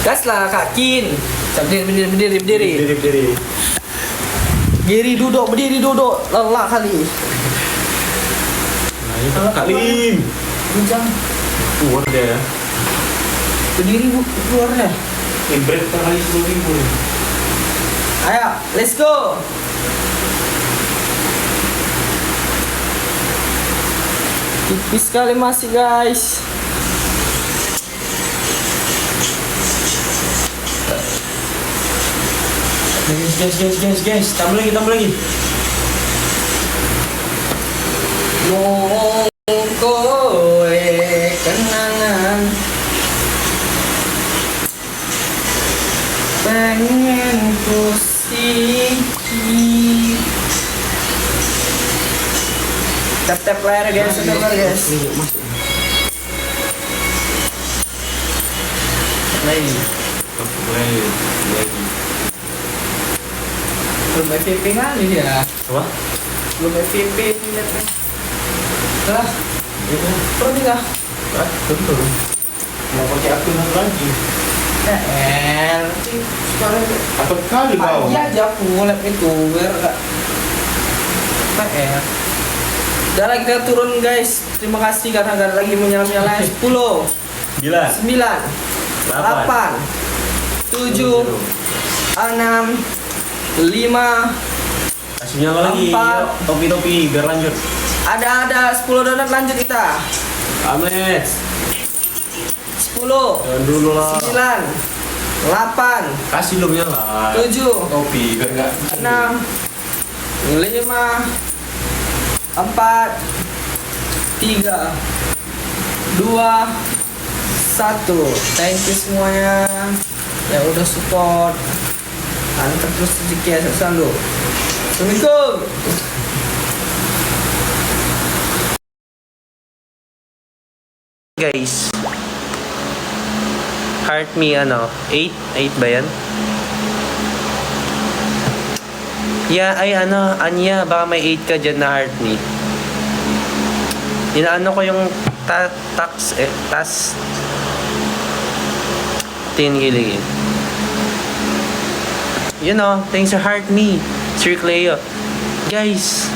Gas lah Kak Kin. Berdiri. Berdiri duduk, lelah kali. Nah, ini Kak Lim. Bujang. Keluar dia ya. Berdiri keluar deh. Break kali 10.000 nih. Ayo, let's go. Tipis sekali masih guys. Guys, tambah lagi. Kowe kenangan pengen ku siki. Tap layar guys, lagi. Belum FVP kali ya. Apa? Belum FVP ini. Lah, ini lah. Tentu. Mau pakai akun lagi. Sekarang Apa kali kau? iya aja aku lab itu biar enggak PR. Udah kita turun guys. Terima kasih karena gak lagi menyala-nyala. 10 9 8 7 6 5 Kasih nyala lagi. 4. Topi biar lanjut. Ada 10 donat lanjut kita. Amet. 10 Jangan dulu lah. 9 8 Kasih lu nyala. 7 Topi biar enggak 6 5 4 3 2 1. Thank you semuanya yang udah support. Mantap terus rezeki ya selalu. Assalamualaikum. Guys, heart me 8 ba yan? Yeah, ay Anya, baka may 8 ka dyan na heart me. Inaano ko yung tas tingilin. Thanks for heart me, Sir Cleo. Guys,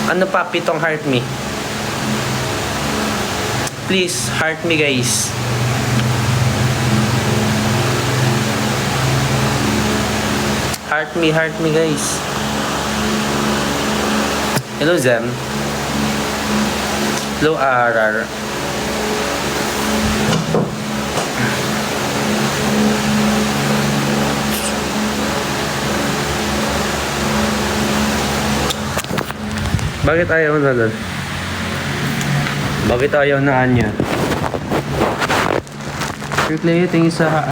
ano pa 7 heart me? Please, heart me guys. Heart me guys. Hello Zem. Hello RR. Bakit ayaw na doon? Bakit ayaw na Anya? Sir Clay, tingin sa